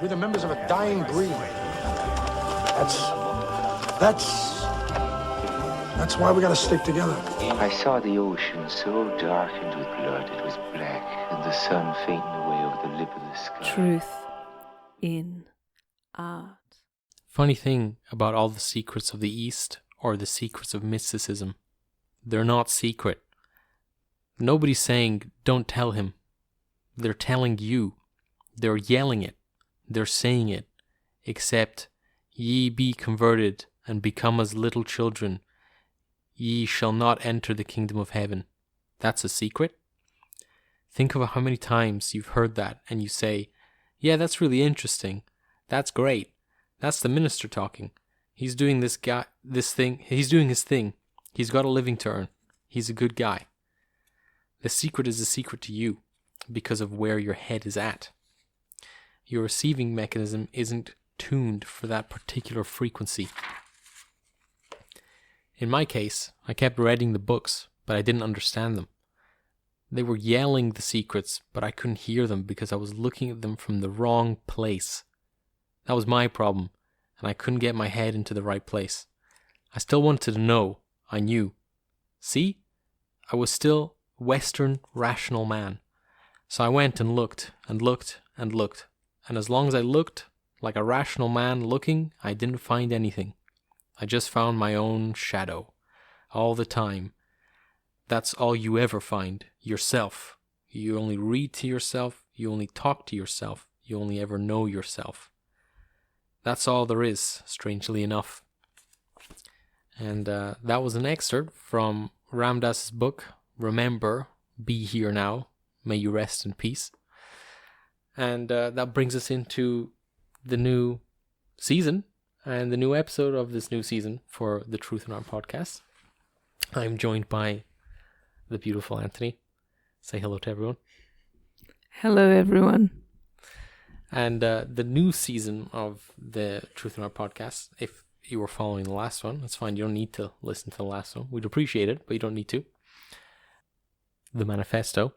We're the members of a dying breed. That's why we gotta stick together. I saw the ocean so darkened with blood it was black, and the sun fainting away over the lip of the sky. Truth in art. Funny thing about all the secrets of the East, or the secrets of mysticism, they're not secret. Nobody's saying, don't tell him. They're telling you. They're yelling it. They're saying it. Except, ye be converted and become as little children. Ye shall not enter the kingdom of heaven. That's a secret. Think of how many times you've heard that and you say, yeah, that's really interesting. That's great. That's the minister talking. He's doing this thing. He's doing his thing. He's got a living to earn. He's a good guy. The secret is a secret to you because of where your head is at. Your receiving mechanism isn't tuned for that particular frequency. In my case, I kept reading the books, but I didn't understand them. They were yelling the secrets, but I couldn't hear them because I was looking at them from the wrong place. That was my problem, and I couldn't get my head into the right place. I still wanted to know. I knew. See? I was still Western rational man. So I went and looked, and looked, and looked. And as long as I looked, like a rational man looking, I didn't find anything. I just found my own shadow. All the time. That's all you ever find. Yourself. You only read to yourself. You only talk to yourself. You only ever know yourself. That's all there is, strangely enough. And that was an excerpt from Ram Dass's book, Remember, Be Here Now, May You Rest in Peace. And that brings us into the new season and the new episode of this new season for the Truth in Art podcast. I'm joined by the beautiful Anthony. Say hello to everyone. Hello, everyone. And the new season of the Truth in Art podcast, if you were following the last one, that's fine. You don't need to listen to the last one. We'd appreciate it, but you don't need to. The Manifesto,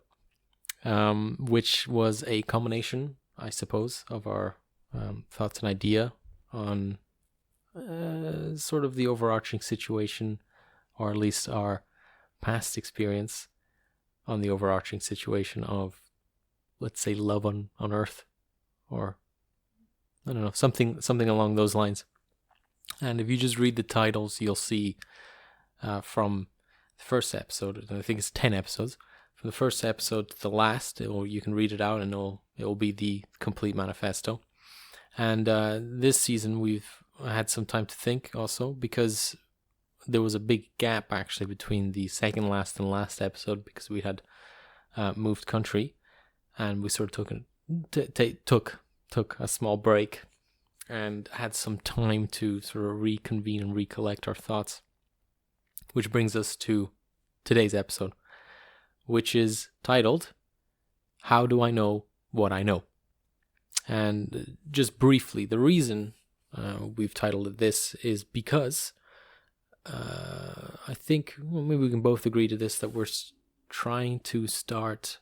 which was a combination, I suppose, of our thoughts and idea on sort of the overarching situation, or at least our past experience on the overarching situation of, let's say, love on Earth, or I don't know, something along those lines. And if you just read the titles, you'll see from the first episode, and I think it's 10 episodes, from the first episode to the last, you can read it out and it will be the complete manifesto. And this season we've had some time to think also, because there was a big gap actually between the second last and last episode, because we had moved country, and we sort of took a small break and had some time to sort of reconvene and recollect our thoughts, which brings us to today's episode, which is titled, How Do I Know What I Know? And just briefly, the reason we've titled it this is because I think, well, maybe we can both agree to this, that we're trying to start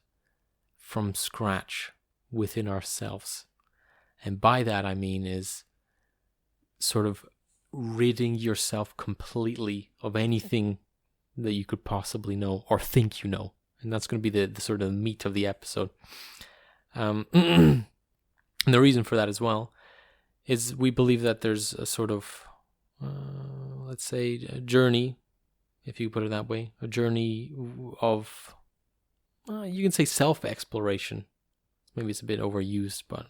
from scratch within ourselves. And by that I mean is sort of ridding yourself completely of anything that you could possibly know or think you know. And that's going to be the sort of meat of the episode. And the reason for that as well is we believe that there's a sort of, let's say, a journey, if you put it that way, a journey of, you can say self-exploration. Maybe it's a bit overused, but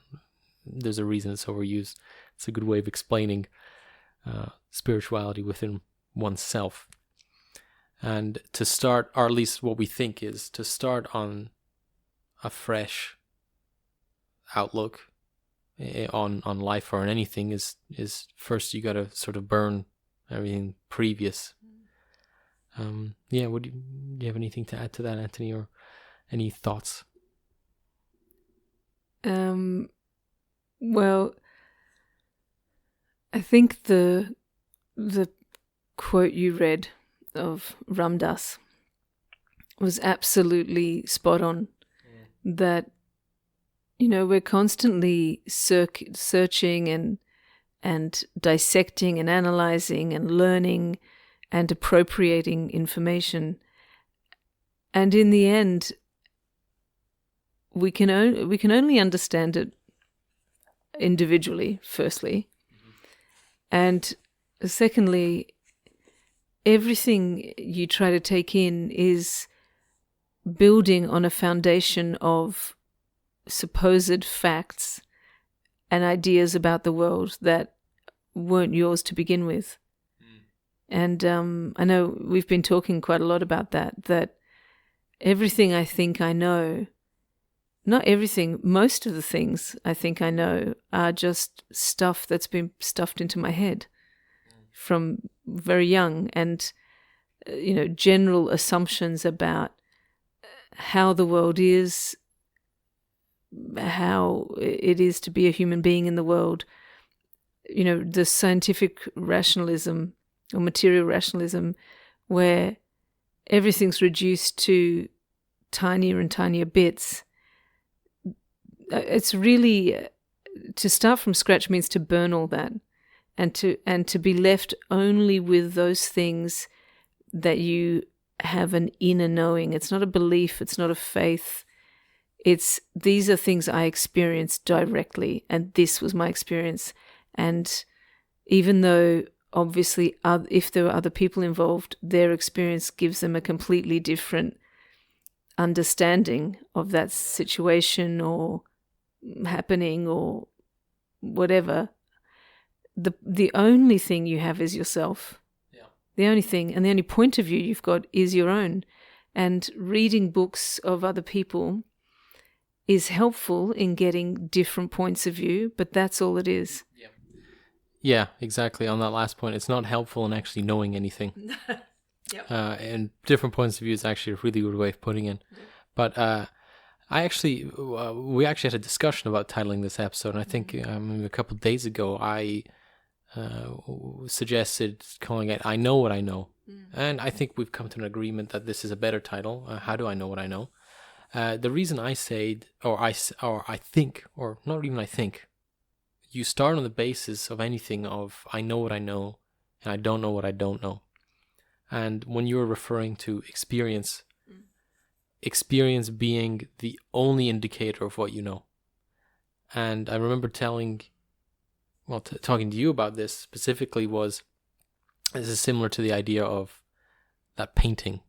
there's a reason it's overused. It's a good way of explaining spirituality within oneself. And to start, or at least what we think is, to start on a fresh outlook on life or on anything is first you got to sort of burn everything previous. Do you have anything to add to that, Anthony, or any thoughts? Well, I think the quote you read of Ram Dass was absolutely spot on. Yeah. That we're constantly searching and dissecting and analyzing and learning and appropriating information. And in the end, we can only understand it individually, firstly. And secondly, everything you try to take in is building on a foundation of supposed facts and ideas about the world that weren't yours to begin with. And I know we've been talking quite a lot about that everything I think I know, not everything, most of the things I think I know are just stuff that's been stuffed into my head from very young, and general assumptions about how the world is, how it is to be a human being in the world. The scientific rationalism or material rationalism, where everything's reduced to tinier and tinier bits. It's really, to start from scratch means to burn all that, and to be left only with those things that you have an inner knowing. It's not a belief, it's not a faith. These are things I experienced directly, and this was my experience. And even though obviously if there were other people involved, their experience gives them a completely different understanding of that situation or happening or whatever, the only thing you have is yourself. Yeah. The only thing and the only point of view you've got is your own. And reading books of other people is helpful in getting different points of view, but that's all it is. Yeah. Yeah, exactly. On that last point, it's not helpful in actually knowing anything. Yep. And different points of view is actually a really good way of putting it. Yep. But we actually had a discussion about titling this episode, and I think a couple of days ago I suggested calling it "I Know What I Know," and I think we've come to an agreement that this is a better title. How do I know what I know? The reason I said, or I think, or not even I think, you start on the basis of anything of I know what I know, and I don't know what I don't know. And when you're referring to experience being the only indicator of what you know. And I remember talking to you about this specifically this is similar to the idea of that painting,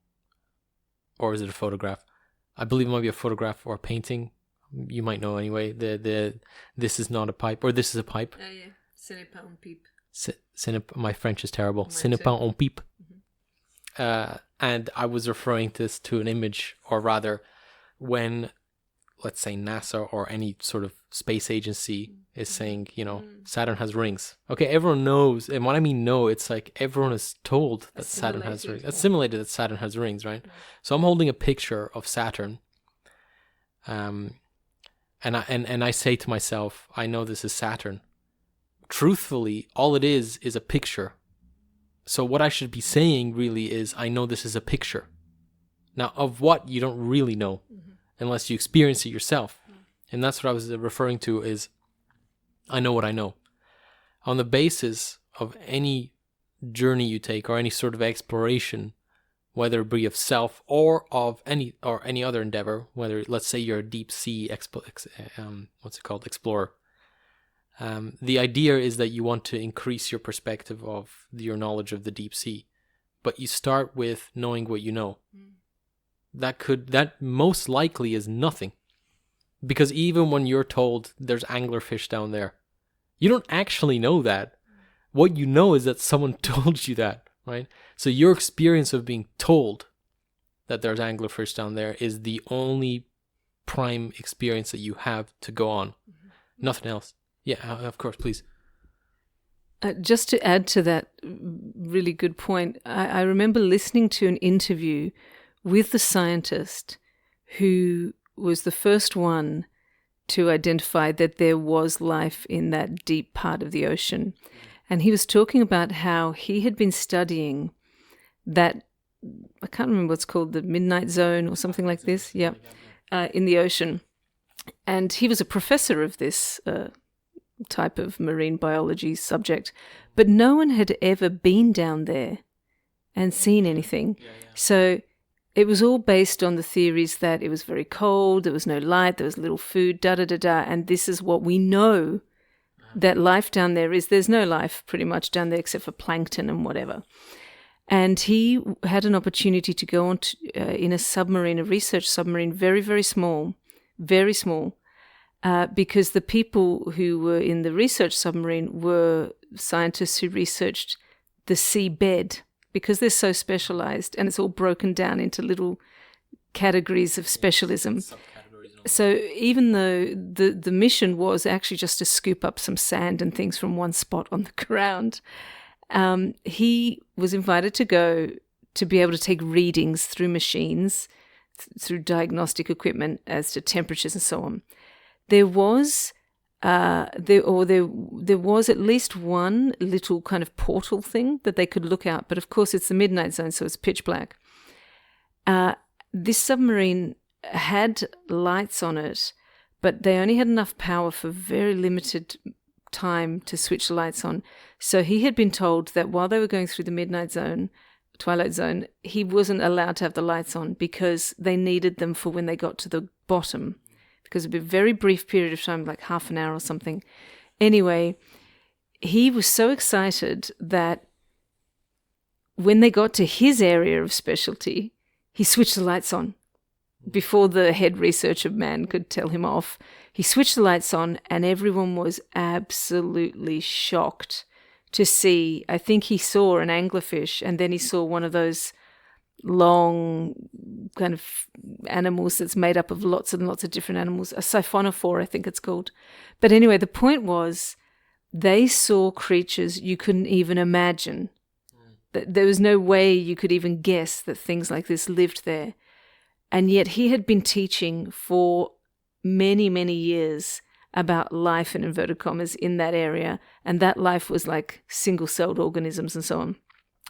or is it a photograph? I believe it might be a photograph or a painting. You might know anyway. This is not a pipe, or this is a pipe. Oh yeah, ce n'est pas un pipe. My French is terrible. Ce n'est pas un pipe. And I was referring this to an image, or rather, when, let's say, NASA or any sort of space agency is saying, Saturn has rings. Okay, everyone knows, and when I mean know, it's like everyone is told that Saturn has rings. Assimilated that Saturn has rings, right? So I'm holding a picture of Saturn, and I say to myself, I know this is Saturn. Truthfully, all it is a picture. So what I should be saying really is, I know this is a picture. Now, of what you don't really know, unless you experience it yourself. And that's what I was referring to is, I know what I know. On the basis of any journey you take, or any sort of exploration, whether it be of self or of any other endeavor, whether, let's say, you're a deep sea explorer. The idea is that you want to increase your perspective of your knowledge of the deep sea, but you start with knowing what you know. That most likely is nothing, because even when you're told there's anglerfish down there, you don't actually know that. What you know is that someone told you that, right? So your experience of being told that there's anglerfish down there is the only prime experience that you have to go on. Nothing else. Yeah, of course, please. Just to add to that really good point, I remember listening to an interview with the scientist who was the first one to identify that there was life in that deep part of the ocean. And he was talking about how he had been studying that, I can't remember what's called, the midnight zone or something like this, in the ocean. And he was a professor of this type of marine biology subject, but no one had ever been down there and seen anything. So it was all based on the theories that it was very cold, there was no light, there was little food, da-da-da-da, and this is what we know that life down there is. There's no life pretty much down there except for plankton and whatever. And he had an opportunity to go on in a submarine, a research submarine, very, very small, because the people who were in the research submarine were scientists who researched the seabed, because they're so specialized and it's all broken down into little categories of specialism. So even though the mission was actually just to scoop up some sand and things from one spot on the ground, he was invited to go to be able to take readings through machines, through diagnostic equipment as to temperatures and so on. There was there was at least one little kind of portal thing that they could look out, but of course it's the midnight zone, so it's pitch black. This submarine had lights on it, but they only had enough power for very limited time to switch the lights on. So he had been told that while they were going through the midnight zone, twilight zone, he wasn't allowed to have the lights on because they needed them for when they got to the bottom, because it'd be a very brief period of time, like half an hour or something. Anyway, he was so excited that when they got to his area of specialty, he switched the lights on. Before the head researcher man could tell him off, he switched the lights on and everyone was absolutely shocked to see. I think he saw an anglerfish and then he saw one of those long kind of animals that's made up of lots and lots of different animals, a siphonophore, I think it's called. But anyway, the point was they saw creatures you couldn't even imagine. There was no way you could even guess that things like this lived there. And yet he had been teaching for many, many years about life, in inverted commas, in that area. And that life was like single-celled organisms and so on.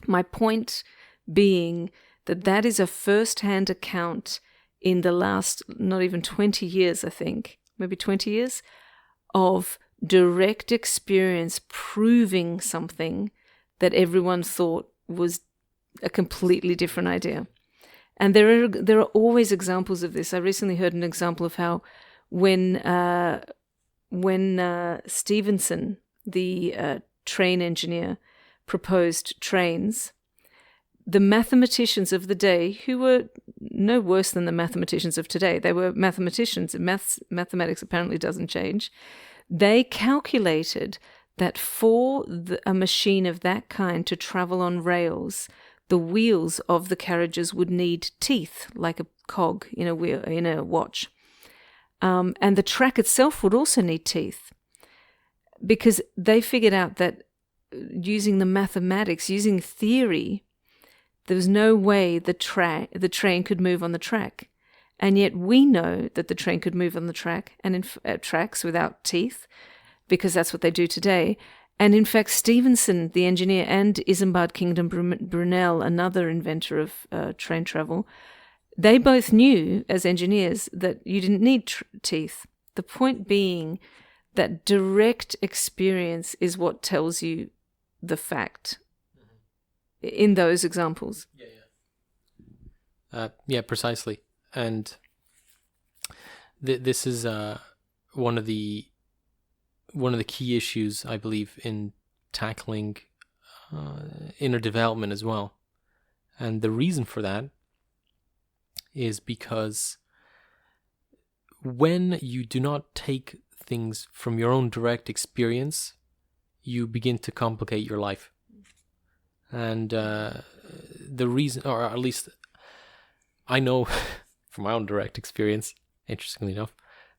My point being that is a first-hand account in the last not even 20 years, I think, maybe 20 years, of direct experience proving something that everyone thought was a completely different idea. And there are always examples of this. I recently heard an example of how when Stephenson, the train engineer, proposed trains, the mathematicians of the day, who were no worse than the mathematicians of today, they were mathematicians, and mathematics apparently doesn't change, they calculated that for a machine of that kind to travel on rails, the wheels of the carriages would need teeth, like a cog in a wheel, in a watch. And the track itself would also need teeth, because they figured out that using the mathematics, using theory, there was no way the train could move on the track. And yet we know that the train could move on the track and in tracks without teeth, because that's what they do today. And in fact, Stephenson, the engineer, and Isambard Kingdom Brunel, another inventor of train travel, they both knew as engineers that you didn't need teeth. The point being that direct experience is what tells you the fact in those examples. Yeah, precisely. And this is one of the key issues, I believe, in tackling inner development as well. And the reason for that is because when you do not take things from your own direct experience, you begin to complicate your life. And the reason, or at least I know from my own direct experience, interestingly enough,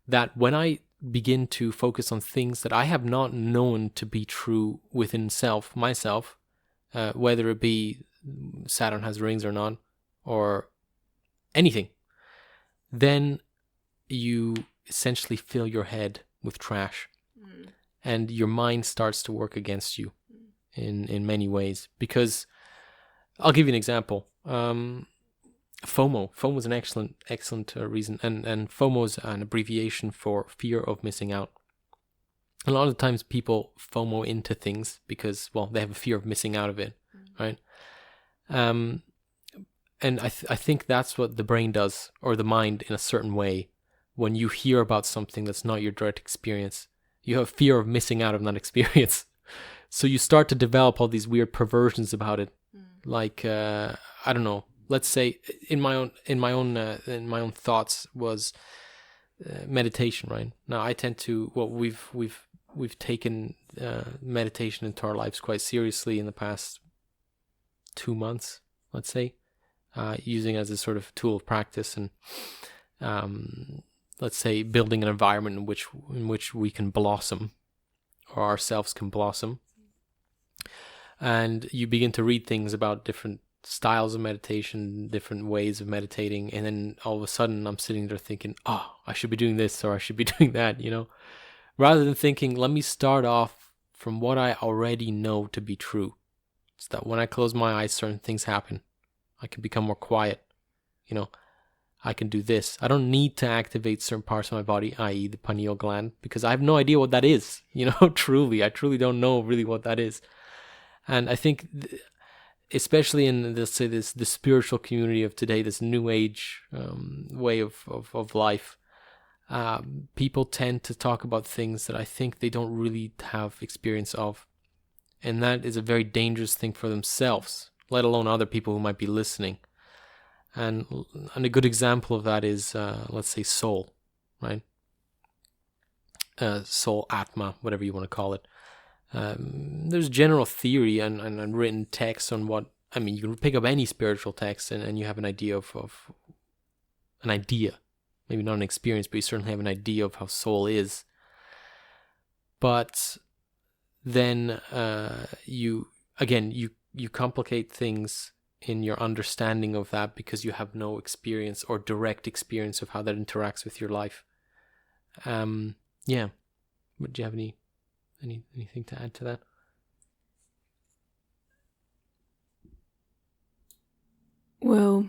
that when I begin to focus on things that I have not known to be true within myself, whether it be Saturn has rings or not, or anything, then you essentially fill your head with trash, and your mind starts to work against you in many ways. Because I'll give you an example. FOMO. FOMO is an excellent reason, and FOMO is an abbreviation for fear of missing out. A lot of times people FOMO into things because, well, they have a fear of missing out of it, right? And I think that's what the brain does, or the mind in a certain way. When you hear about something that's not your direct experience, you have fear of missing out of that experience. So you start to develop all these weird perversions about it. Like, I don't know, let's say in my own thoughts was meditation, right? Now I tend to, well, we've taken meditation into our lives quite seriously in the past 2 months, let's say, using it as a sort of tool of practice, and let's say building an environment in which we can blossom, or ourselves can blossom. And you begin to read things about different styles of meditation, different ways of meditating, and then all of a sudden I'm sitting there thinking, oh, I should be doing this, or I should be doing that, you know, rather than thinking, let me start off from what I already know to be true. So that when I close my eyes, certain things happen. I can become more quiet, you know, I can do this. I don't need to activate certain parts of my body, i.e. the pineal gland, because I have no idea what that is, you know, I truly don't know really what that is. And I think, especially in, let's say, the spiritual community of today, this new age way of life, people tend to talk about things that I think they don't really have experience of. And that is a very dangerous thing for themselves, let alone other people who might be listening. And a good example of that is, let's say, soul, right? Soul, Atma, whatever you want to call it. There's general theory and written texts on what, I mean, you can pick up any spiritual text and you have an idea of an idea, maybe not an experience, but you certainly have an idea of how soul is. But then you complicate things in your understanding of that because you have no experience or direct experience of how that interacts with your life. Yeah. But do you have anything to add to that? Well,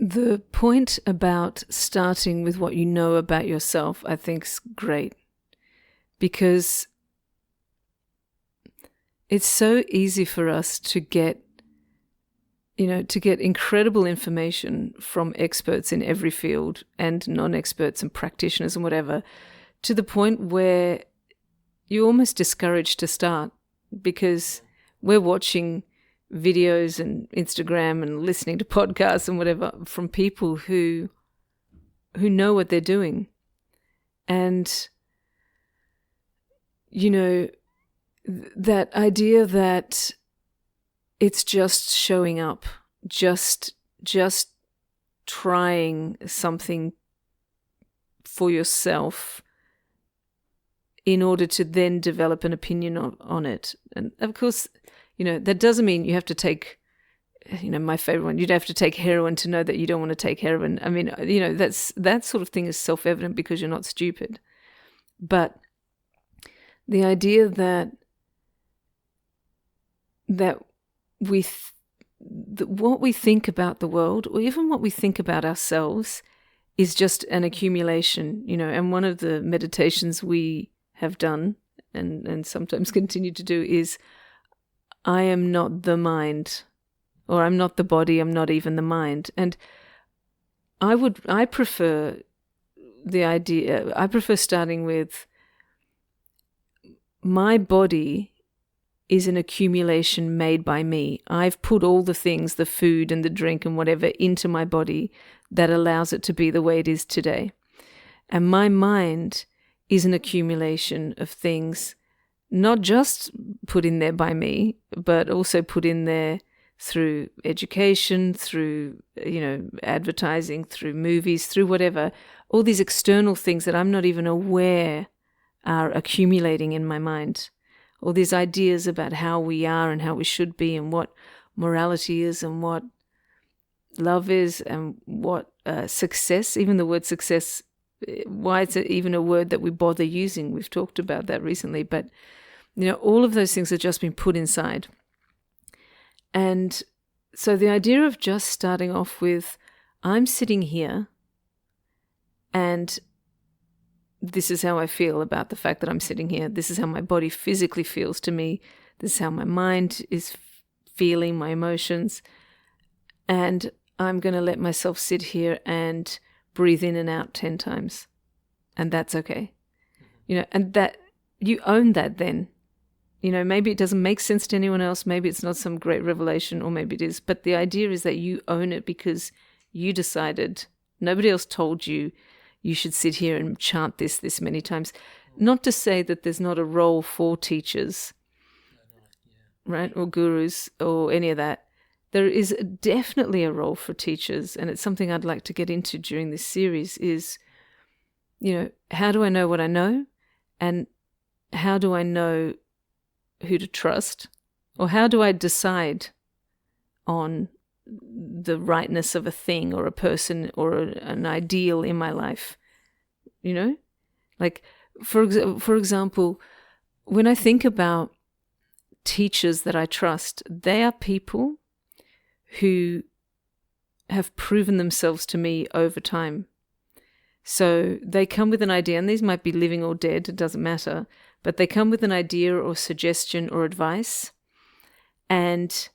the point about starting with what you know about yourself, I think, is great, because it's so easy for us to get incredible information from experts in every field and non-experts and practitioners and whatever, to the point where you're almost discouraged to start, because we're watching videos and Instagram and listening to podcasts and whatever from people who know what they're doing. And, you know, that idea that it's just showing up, just trying something for yourself in order to then develop an opinion on it. And of course, you know, that doesn't mean you have to take, you know, my favorite one, you'd have to take heroin to know that you don't want to take heroin. I mean, you know, that sort of thing is self-evident because you're not stupid. But the idea that what we think about the world, or even what we think about ourselves, is just an accumulation, you know. And one of the meditations we have done and sometimes continue to do is, I am not the mind, or I'm not the body, I'm not even the mind. And I prefer starting with, my body is an accumulation made by me. I've put all the things, the food and the drink and whatever, into my body that allows it to be the way it is today. And my mind is an accumulation of things, not just put in there by me, but also put in there through education, through, you know, advertising, through movies, through whatever. All these external things that I'm not even aware are accumulating in my mind. All these ideas about how we are and how we should be, and what morality is, and what love is, and what success, even the word success, why it's even a word that we bother using. We've talked about that recently. But, you know, all of those things have just been put inside. And So the idea of just starting off with, I'm sitting here and this is how I feel about the fact that I'm sitting here. This is how my body physically feels to me. This is how my mind is feeling, my emotions. And I'm going to let myself sit here and breathe in and out 10 times. And that's okay. And that you own that then. Maybe it doesn't make sense to anyone else. Maybe it's not some great revelation, or maybe it is. But the idea is that you own it because you decided. Nobody else told you should sit here and chant this many times. Not to say that there's not a role for teachers, right, or gurus, or any of that. There is definitely a role for teachers, and it's something I'd like to get into during this series is, how do I know what I know? And how do I know who to trust? Or how do I decide on the rightness of a thing or a person or an ideal in my life? Like, for example, when I think about teachers that I trust, they are people who have proven themselves to me over time. So they come with an idea, and these might be living or dead, it doesn't matter, but they come with an idea or suggestion or advice, and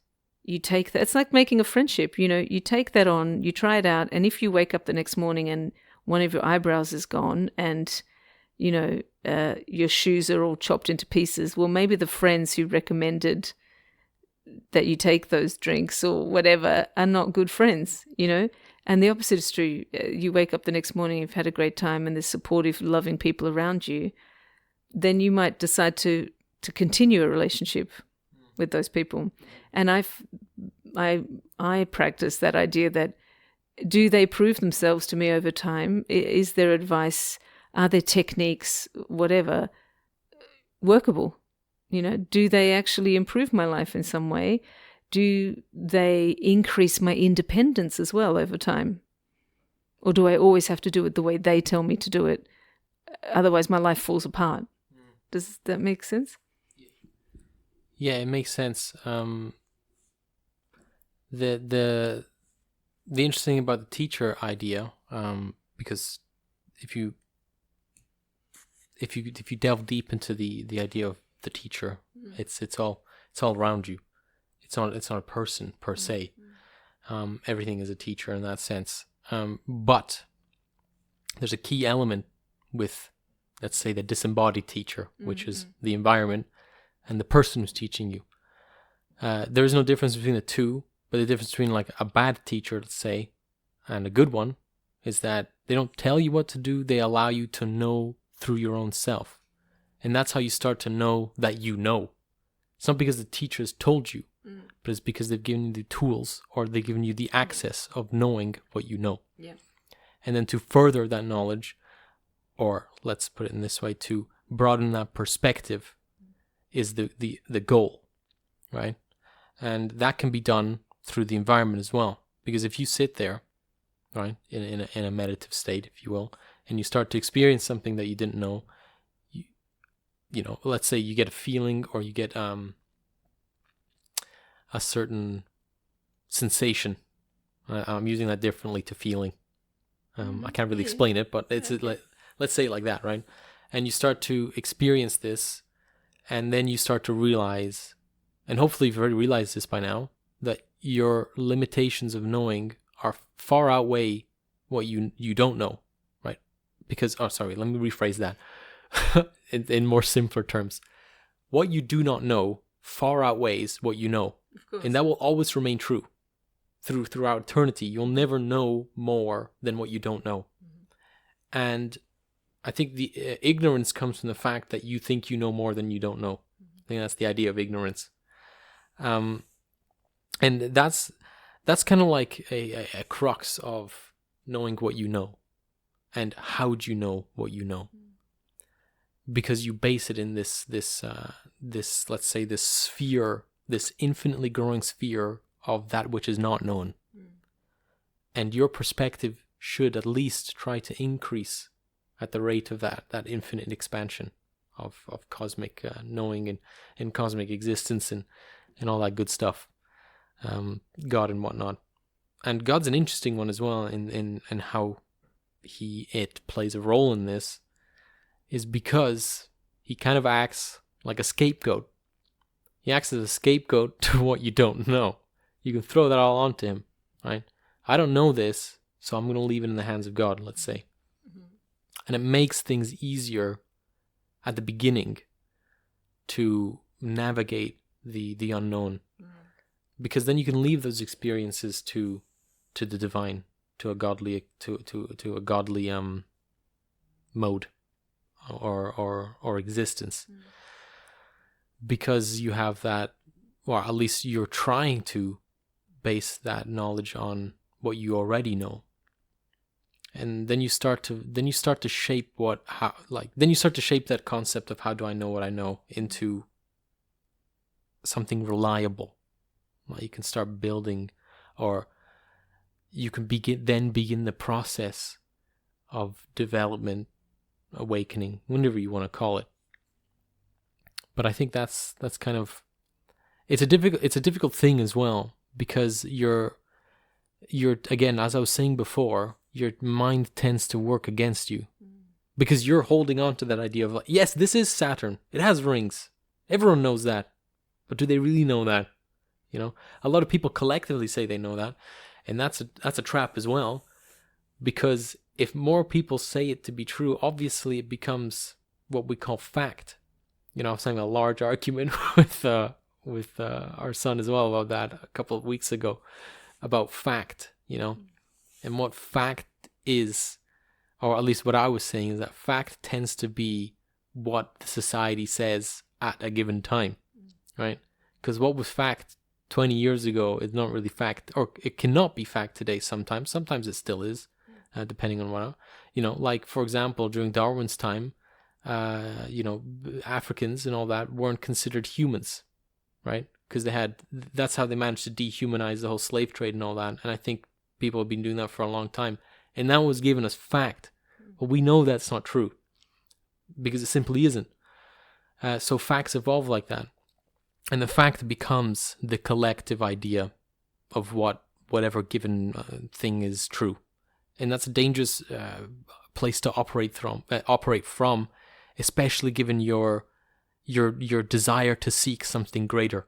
you take that. It's like making a friendship, you take that on, you try it out, and if you wake up the next morning and one of your eyebrows is gone and, your shoes are all chopped into pieces, well, maybe the friends who recommended that you take those drinks or whatever are not good friends, And the opposite is true. You wake up the next morning, you've had a great time, and there's supportive, loving people around you, then you might decide to continue a relationship with those people. And I practice that idea that, do they prove themselves to me over time? Is their advice, are their techniques, whatever, workable? Do they actually improve my life in some way? Do they increase my independence as well over time? Or do I always have to do it the way they tell me to do it? Otherwise, my life falls apart. Does that make sense? Yeah, it makes sense. The interesting thing about the teacher idea, because if you delve deep into the idea of the teacher, it's all around you. It's not a person per se. Everything is a teacher in that sense. But there's a key element with, let's say, the disembodied teacher, which is the environment and the person who's teaching you. There is no difference between the two, but the difference between like a bad teacher, let's say, and a good one is that they don't tell you what to do. They allow you to know through your own self. And that's how you start to know that you know. It's not because the teacher has told you, but it's because they've given you the tools, or they've given you the access of knowing what you know. Yeah. And then to further that knowledge, or let's put it in this way, to broaden that perspective is the goal, right? And that can be done through the environment as well. Because if you sit there, right, in a meditative state, if you will, and you start to experience something that you didn't know, let's say you get a feeling, or you get a certain sensation. I'm using that differently to feeling. I can't really explain it, but it's like, let's say it like that, right? And you start to experience this, and then you start to realize, and hopefully you've already realized this by now, that your limitations of knowing are far outweigh what you don't know, right? Because, let me rephrase that in more simpler terms. What you do not know far outweighs what you know. Of course. And that will always remain true throughout eternity. You'll never know more than what you don't know. And I think the ignorance comes from the fact that you think you know more than you don't know. I think that's the idea of ignorance. And that's kind of like a crux of knowing what you know. And how do you know what you know? Because you base it in this let's say this sphere, this infinitely growing sphere of that which is not known. And your perspective should at least try to increase at the rate of that infinite expansion of cosmic knowing and cosmic existence and all that good stuff. God and whatnot. And God's an interesting one as well in how it plays a role in this, is because he kind of acts like a scapegoat. He acts as a scapegoat to what you don't know. You can throw that all onto him, right? I don't know this, so I'm going to leave it in the hands of God, let's say. And it makes things easier at the beginning to navigate the unknown. Because then you can leave those experiences to the divine, to a godly to a godly mode or existence. Because you have that, or at least you're trying to base that knowledge on what you already know. And then you start to shape that concept of how do I know what I know into something reliable. Like you can start building, or you can begin the process of development, awakening, whatever you want to call it. But I think that's kind of, it's a difficult thing as well, because you're again, as I was saying before, your mind tends to work against you, because you're holding on to that idea of like, yes, this is Saturn, it has rings, everyone knows that, but do they really know that? You know, a lot of people collectively say they know that, and that's a trap as well, because if more people say it to be true, obviously it becomes what we call fact. You know, I was having a large argument with our son as well about that a couple of weeks ago, about fact, you know, and what fact is, or at least what I was saying is that fact tends to be what the society says at a given time, right? Because what was fact 20 years ago is not really fact, or it cannot be fact today sometimes. Sometimes it still is, depending on what, you know, like for example, during Darwin's time, you know, Africans and all that weren't considered humans, right? Because that's how they managed to dehumanize the whole slave trade and all that. And I think people have been doing that for a long time. And that was given as fact. But we know that's not true, because it simply isn't. So facts evolve like that. And the fact becomes the collective idea of whatever given thing is true. And that's a dangerous place to operate from, especially given your desire to seek something greater.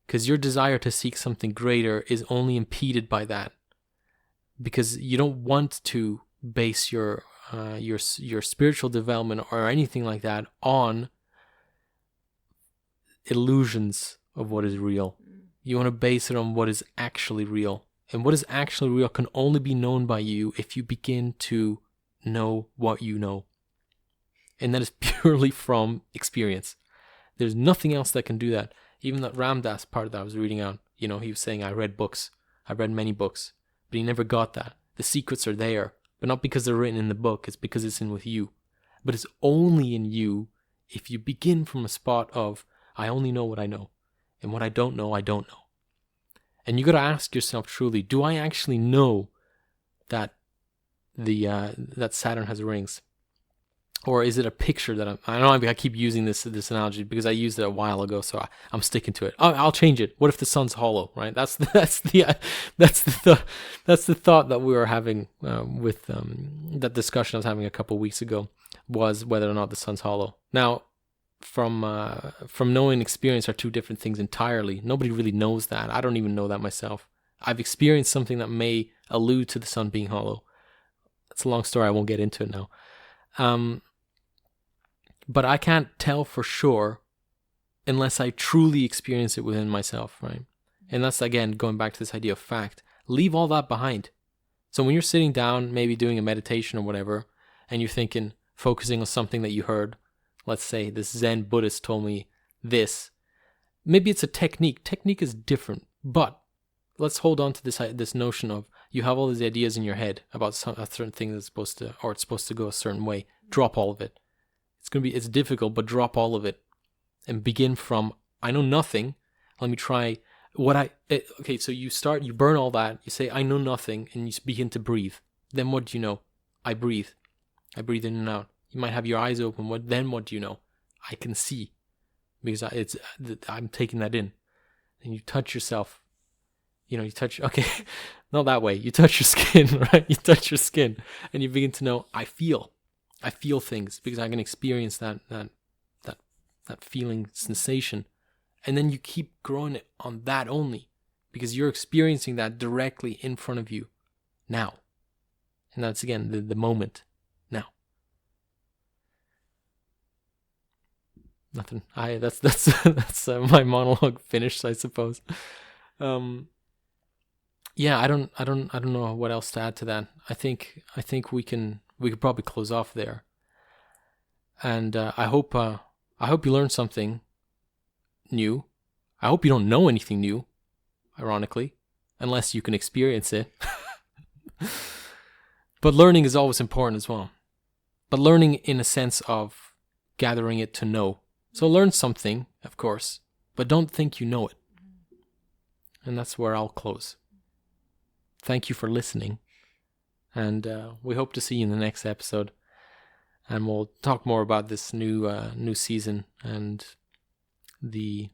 Because your desire to seek something greater is only impeded by that. Because you don't want to base your spiritual development or anything like that on illusions of what is real. You want to base it on what is actually real. And what is actually real can only be known by you if you begin to know what you know. And that is purely from experience. There's nothing else that can do that. Even that Ram Dass part that I was reading out, you know, he was saying, I read many books, but he never got that. The secrets are there, but not because they're written in the book, it's because it's in with you. But it's only in you if you begin from a spot of, I only know what I know, and what I don't know, I don't know. And you got to ask yourself truly, do I actually know that that Saturn has rings? Or is it a picture that I know I keep using this analogy because I used it a while ago, so I'm sticking to it. I'll change it. What if the sun's hollow? Right? That's the thought that we were having with that discussion I was having a couple of weeks ago, was whether or not the sun's hollow. Now, from knowing and experience are two different things entirely. Nobody really knows that. I don't even know that myself. I've experienced something that may allude to the sun being hollow. It's a long story. I won't get into it now. But I can't tell for sure unless I truly experience it within myself, right? And that's, again, going back to this idea of fact. Leave all that behind. So when you're sitting down, maybe doing a meditation or whatever, and you're thinking, focusing on something that you heard, let's say this Zen Buddhist told me this. Maybe it's a technique. Technique is different, but let's hold on to this notion of you have all these ideas in your head about a certain thing that's supposed to go a certain way. Drop all of it. It's difficult, but drop all of it and begin from, I know nothing. Let me try okay, so you burn all that. You say, I know nothing, and you begin to breathe. Then what do you know? I breathe. I breathe in and out. You might have your eyes open. Then what do you know? I can see, because I'm taking that in. And you touch yourself you touch, okay, not that way. You touch your skin, right? You touch your skin and you begin to know, I feel things because I can experience that feeling sensation. And then you keep growing it on that only because you're experiencing that directly in front of you now. And that's again, the moment now. Nothing. That's my monologue finished, I suppose. Yeah, I don't know what else to add to that. I think we could probably close off there. And I hope you learned something new. I hope you don't know anything new, ironically, unless you can experience it. But learning is always important as well. But learning in a sense of gathering it to know. So learn something, of course, but don't think you know it. And that's where I'll close. Thank you for listening. And we hope to see you in the next episode. And we'll talk more about this new season and the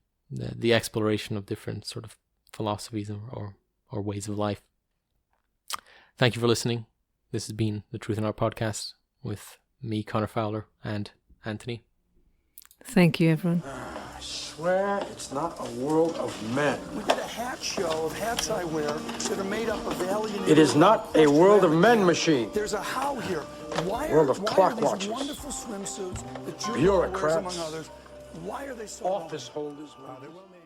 exploration of different sort of philosophies or ways of life. Thank you for listening. This has been the Truth in Art podcast with me, Connor Fowler, and Anthony. Thank you, everyone. I swear it's not a world of men. We did a hat show of hats I wear that are made up of alienated... It is not a world of men machine. There's a how here. Why World of clock are these watchers. wonderful swimsuits that Julia wears, Bureaucrats. among others, why are they so... Office holders. Wow, they're well made.